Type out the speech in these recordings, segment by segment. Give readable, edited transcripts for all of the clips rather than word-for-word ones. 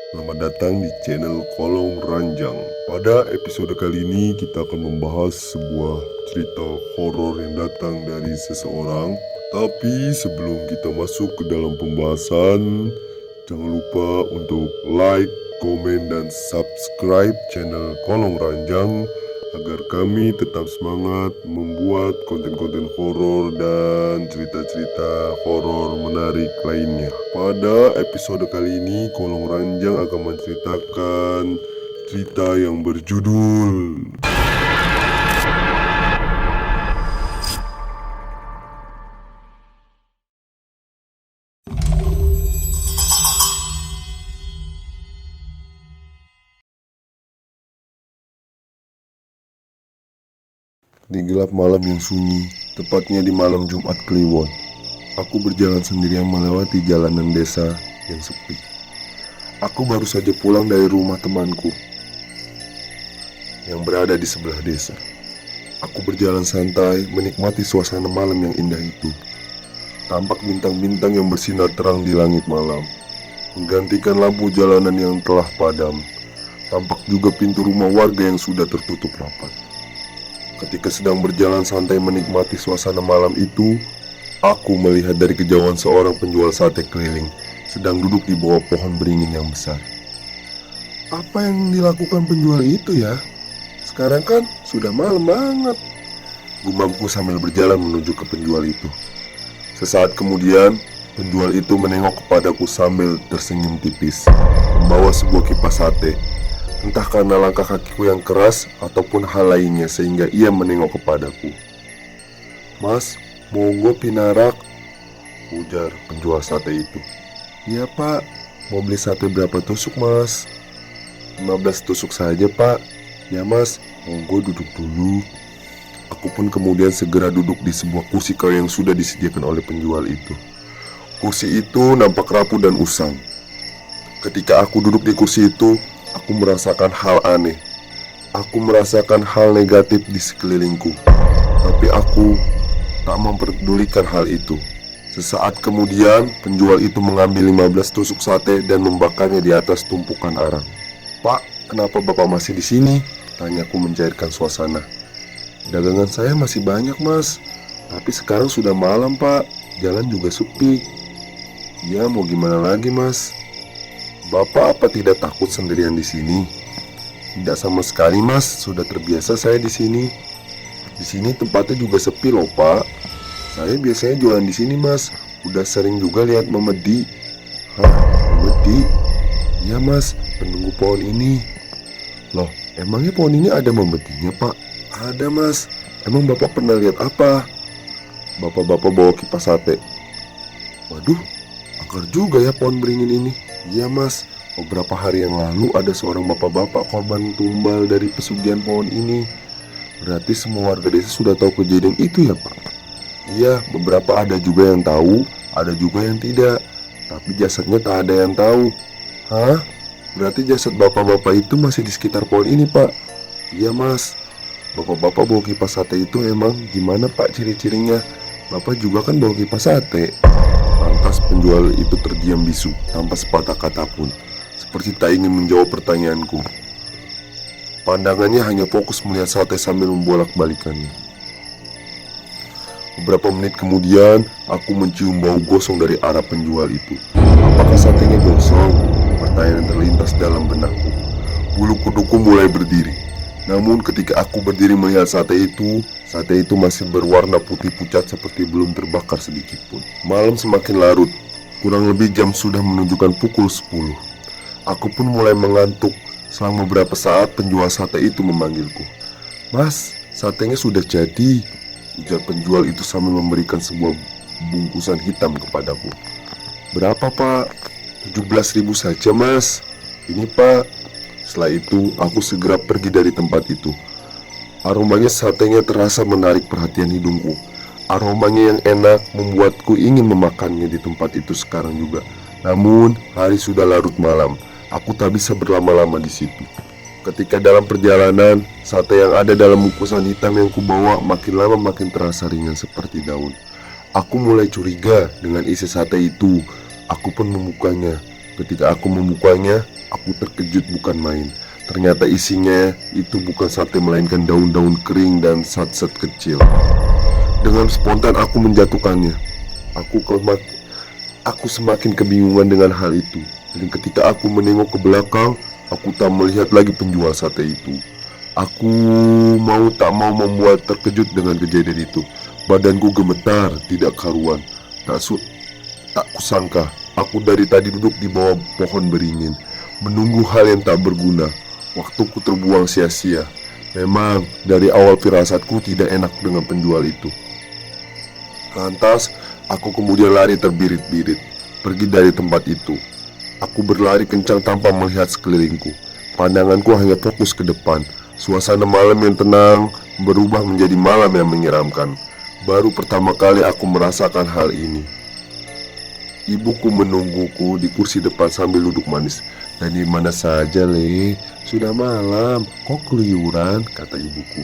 Selamat datang di channel Kolong Ranjang. Pada episode kali ini kita akan membahas sebuah cerita horor yang datang dari seseorang. Tapi sebelum kita masuk ke dalam pembahasan, jangan lupa untuk like, komen, dan subscribe channel Kolong Ranjang agar kami tetap semangat membuat konten-konten horor dan cerita-cerita horor menarik lainnya. Pada episode kali ini, Kolong Ranjang akan menceritakan cerita yang berjudul Di gelap malam yang sunyi, tepatnya di malam Jumat Kliwon, aku berjalan sendirian melewati jalanan desa yang sepi. Aku baru saja pulang dari rumah temanku yang berada di sebelah desa. Aku berjalan santai menikmati suasana malam yang indah itu. Tampak bintang-bintang yang bersinar terang di langit malam, menggantikan lampu jalanan yang telah padam. Tampak juga pintu rumah warga yang sudah tertutup rapat. Ketika sedang berjalan santai menikmati suasana malam itu, aku melihat dari kejauhan seorang penjual sate keliling sedang duduk di bawah pohon beringin yang besar. Apa yang dilakukan penjual itu ya? Sekarang kan sudah malam banget, gumamku sambil berjalan menuju ke penjual itu. Sesaat kemudian, penjual itu menengok kepadaku sambil tersenyum tipis, membawa sebuah kipas sate. Entah karena langkah kakiku yang keras ataupun hal lainnya sehingga ia menengok kepadaku. "Mas, monggo pinarak," ujar penjual sate itu. "Iya pak, mau beli sate berapa tusuk mas?" 15 tusuk saja pak." "Ya mas, monggo duduk dulu." Aku pun kemudian segera duduk di sebuah kursi kayu yang sudah disediakan oleh penjual itu. Kursi itu nampak rapuh dan usang. Ketika aku duduk di kursi itu, aku merasakan hal aneh. Aku merasakan hal negatif di sekelilingku. Tapi aku tak memperdulikan hal itu. Sesaat kemudian, penjual itu mengambil 15 tusuk sate dan membakarnya di atas tumpukan arang. "Pak, kenapa Bapak masih di sini?" tanyaku mencairkan suasana. "Dagangan saya masih banyak, Mas. Tapi sekarang sudah malam, Pak. Jalan juga sepi." "Ya, mau gimana lagi, Mas? Bapak apa tidak takut sendirian di sini?" "Tidak sama sekali, Mas. Sudah terbiasa saya di sini. Di sini tempatnya juga sepi loh, Pak. Saya biasanya jualan di sini, Mas. Udah sering juga lihat memedi." "Hah, memedi?" "Iya, Mas. Penunggu pohon ini." "Loh, emangnya pohon ini ada memedinya, Pak?" "Ada, Mas. Emang Bapak pernah lihat apa?" Bapak-bapak bawa kipas sate. "Waduh, akar juga ya pohon beringin ini." "Iya mas, beberapa hari yang lalu ada seorang bapak-bapak korban tumbal dari pesugihan pohon ini." "Berarti semua warga desa sudah tahu kejadian itu ya pak?" "Iya, beberapa ada juga yang tahu, ada juga yang tidak. Tapi jasadnya tak ada yang tahu." "Hah? Berarti jasad bapak-bapak itu masih di sekitar pohon ini pak?" "Iya mas. Bapak-bapak bawa kipas sate itu emang gimana pak ciri-cirinya? Bapak juga kan bawa kipas sate." Lantas penjual itu terdiam bisu tanpa sepatah kata pun, seperti tak ingin menjawab pertanyaanku. Pandangannya hanya fokus melihat sate sambil membolak-balikannya. Beberapa menit kemudian, aku mencium bau gosong dari arah penjual itu. "Apakah satenya gosong?" pertanyaan terlintas dalam benakku. Bulu kuduku mulai berdiri. Namun ketika aku berdiri melihat sate itu masih berwarna putih pucat seperti belum terbakar sedikit pun. Malam semakin larut, kurang lebih jam sudah menunjukkan pukul 10. Aku pun mulai mengantuk. Selang beberapa saat penjual sate itu memanggilku. "Mas, satenya sudah jadi," ujar penjual itu sambil memberikan sebuah bungkusan hitam kepadaku. "Berapa pak?" 17.000 saja mas." "Ini pak." Setelah itu, aku segera pergi dari tempat itu. Aromanya satenya terasa menarik perhatian hidungku. Aromanya yang enak membuatku ingin memakannya di tempat itu sekarang juga. Namun, hari sudah larut malam. Aku tak bisa berlama-lama di situ. Ketika dalam perjalanan, sate yang ada dalam bungkusan hitam yang kubawa makin lama makin terasa ringan seperti daun. Aku mulai curiga dengan isi sate itu. Aku pun membukanya. Ketika aku membukanya, Aku terkejut bukan main. Ternyata isinya itu bukan sate melainkan daun-daun kering dan sat-sat kecil. Dengan spontan aku menjatuhkannya. Aku semakin kebingungan dengan hal itu. Dan ketika aku menengok ke belakang, aku tak melihat lagi penjual sate itu. Aku mau tak mau membuat terkejut dengan kejadian itu. Badanku gemetar, tidak karuan. Tak kusangka, aku dari tadi duduk di bawah pohon beringin, menunggu hal yang tak berguna. Waktuku terbuang sia-sia. Memang dari awal firasatku tidak enak dengan penjual itu. Lantas, aku kemudian lari terbirit-birit, pergi dari tempat itu. Aku berlari kencang tanpa melihat sekelilingku. Pandanganku hanya fokus ke depan. Suasana malam yang tenang berubah menjadi malam yang menyeramkan. Baru pertama kali aku merasakan hal ini. Ibuku menungguku di kursi depan sambil duduk manis. "Dan di mana saja, Le? Sudah malam, kok keluyuran?" kata ibuku.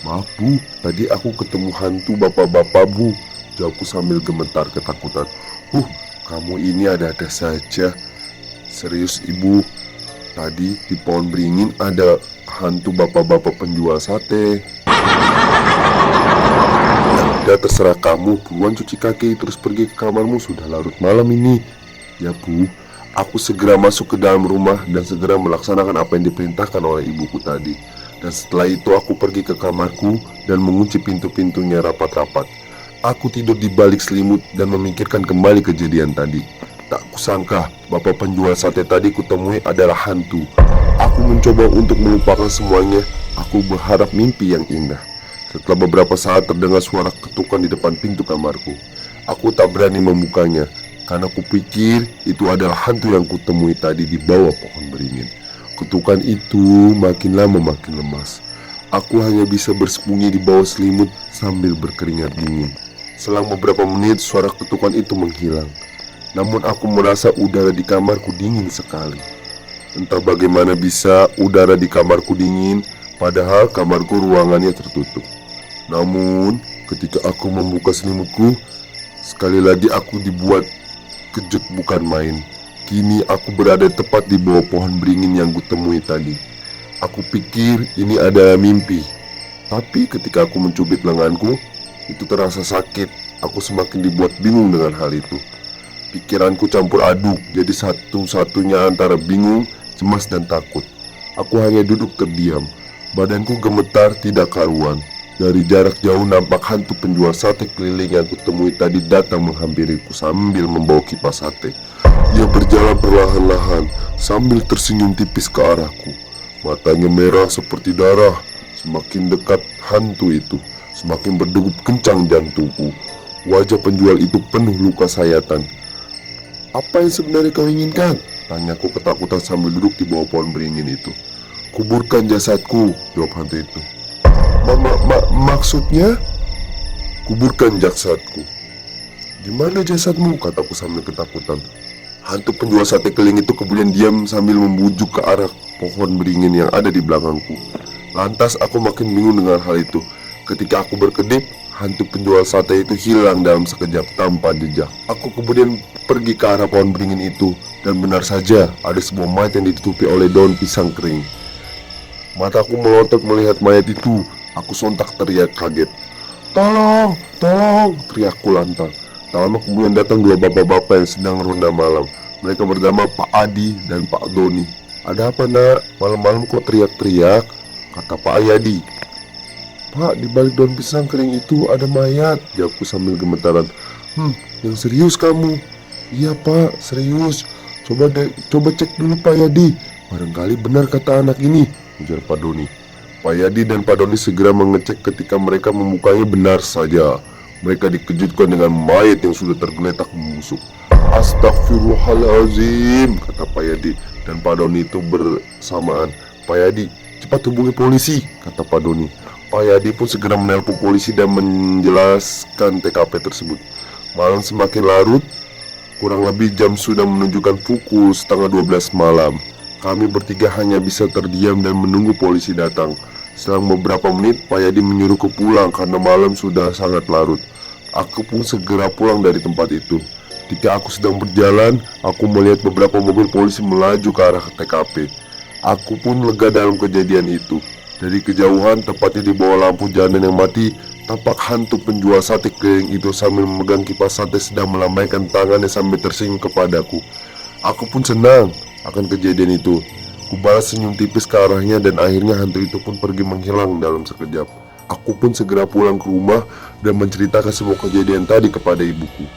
"Maaf, Bu, tadi aku ketemu hantu bapak-bapak, Bu," jawabku sambil gemetar ketakutan. Kamu ini ada-ada saja." "Serius, Ibu. Tadi di pohon beringin ada hantu bapak-bapak penjual sate." "Ya udah, terserah kamu. Buruan cuci kaki terus pergi ke kamarmu, sudah larut malam ini." "Ya, Bu." Aku segera masuk ke dalam rumah dan segera melaksanakan apa yang diperintahkan oleh ibuku tadi. Dan setelah itu aku pergi ke kamarku dan mengunci pintu-pintunya rapat-rapat. Aku tidur di balik selimut dan memikirkan kembali kejadian tadi. Tak kusangka bapak penjual sate tadi kutemui adalah hantu. Aku mencoba untuk melupakan semuanya. Aku berharap mimpi yang indah. Setelah beberapa saat terdengar suara ketukan di depan pintu kamarku. Aku tak berani membukanya karena kupikir itu adalah hantu yang kutemui tadi di bawah pohon beringin. Ketukan itu makin lama makin lemas. Aku hanya bisa bersembunyi di bawah selimut sambil berkeringat dingin. Selang beberapa menit suara ketukan itu menghilang. Namun aku merasa udara di kamarku dingin sekali. Entah bagaimana bisa udara di kamarku dingin, padahal kamarku ruangannya tertutup. Namun ketika aku membuka selimutku, sekali lagi aku dibuat kejut bukan main. Kini aku berada tepat di bawah pohon beringin yang kutemui tadi. Aku pikir ini adalah mimpi. Tapi ketika aku mencubit lenganku, itu terasa sakit. Aku semakin dibuat bingung dengan hal itu. Pikiranku campur aduk, jadi satu-satunya antara bingung, cemas dan takut. Aku hanya duduk terdiam. Badanku gemetar tidak karuan. Dari jarak jauh nampak hantu penjual sate keliling yang kutemui tadi datang menghampiriku sambil membawa kipas sate. Ia berjalan perlahan-lahan sambil tersenyum tipis ke arahku. Matanya merah seperti darah. Semakin dekat hantu itu, semakin berdegup kencang jantungku. Wajah penjual itu penuh luka sayatan. "Apa yang sebenarnya kau inginkan?" tanyaku ketakutan sambil duduk di bawah pohon beringin itu. "Kuburkan jasadku," jawab hantu itu. Maksudnya?" "Kuburkan jasadku." "Di mana jasadmu?" kataku sambil ketakutan. Hantu penjual sate keliling itu kemudian diam sambil membujuk ke arah pohon beringin yang ada di belakangku. Lantas aku makin bingung dengan hal itu. Ketika aku berkedip, hantu penjual sate itu hilang dalam sekejap tanpa jejak. Aku kemudian pergi ke arah pohon beringin itu, dan benar saja ada sebuah mayat yang ditutupi oleh daun pisang kering. Mataku melotot melihat mayat itu. Aku sontak teriak kaget. Tolong! Tolong!" teriakku lantang. Tak lama kemudian datang dua bapak-bapak yang sedang ronda malam. Mereka bernama Pak Adi dan Pak Doni. "Ada apa, Nak? Malam-malam kok teriak-teriak?" kata Pak Ayadi. "Pak, di balik daun pisang kering itu ada mayat," jawabku sambil gemetaran. Yang serius kamu?" "Iya, Pak, serius. Coba cek dulu, Pak Ayadi. Barangkali benar kata anak ini," ujar Pak Doni. Pak Yadi dan Pak Doni segera mengecek. Ketika mereka membukanya, benar saja. Mereka dikejutkan dengan mayat yang sudah tergeletak membusuk. "Astagfirullahaladzim," kata Pak Yadi dan Pak Doni itu bersamaan. "Pak Yadi, cepat hubungi polisi," kata Pak Doni. Pak Yadi pun segera menelpon polisi dan menjelaskan TKP tersebut. Malam semakin larut. Kurang lebih jam sudah menunjukkan pukul 11:30 malam. Kami bertiga hanya bisa terdiam dan menunggu polisi datang. Selang beberapa menit, Pak Yadi menyuruhku pulang karena malam sudah sangat larut. Aku pun segera pulang dari tempat itu. Ketika aku sedang berjalan, aku melihat beberapa mobil polisi melaju ke arah TKP. Aku pun lega dalam kejadian itu. Dari kejauhan, tepatnya di bawah lampu jalanan yang mati, tampak hantu penjual sate keliling itu sambil memegang kipas sate sedang melambaikan tangannya sambil tersenyum kepadaku. Aku pun senang akan kejadian itu. Kubalas senyum tipis ke arahnya dan akhirnya hantu itu pun pergi menghilang dalam sekejap. Aku pun segera pulang ke rumah dan menceritakan semua kejadian tadi kepada ibuku.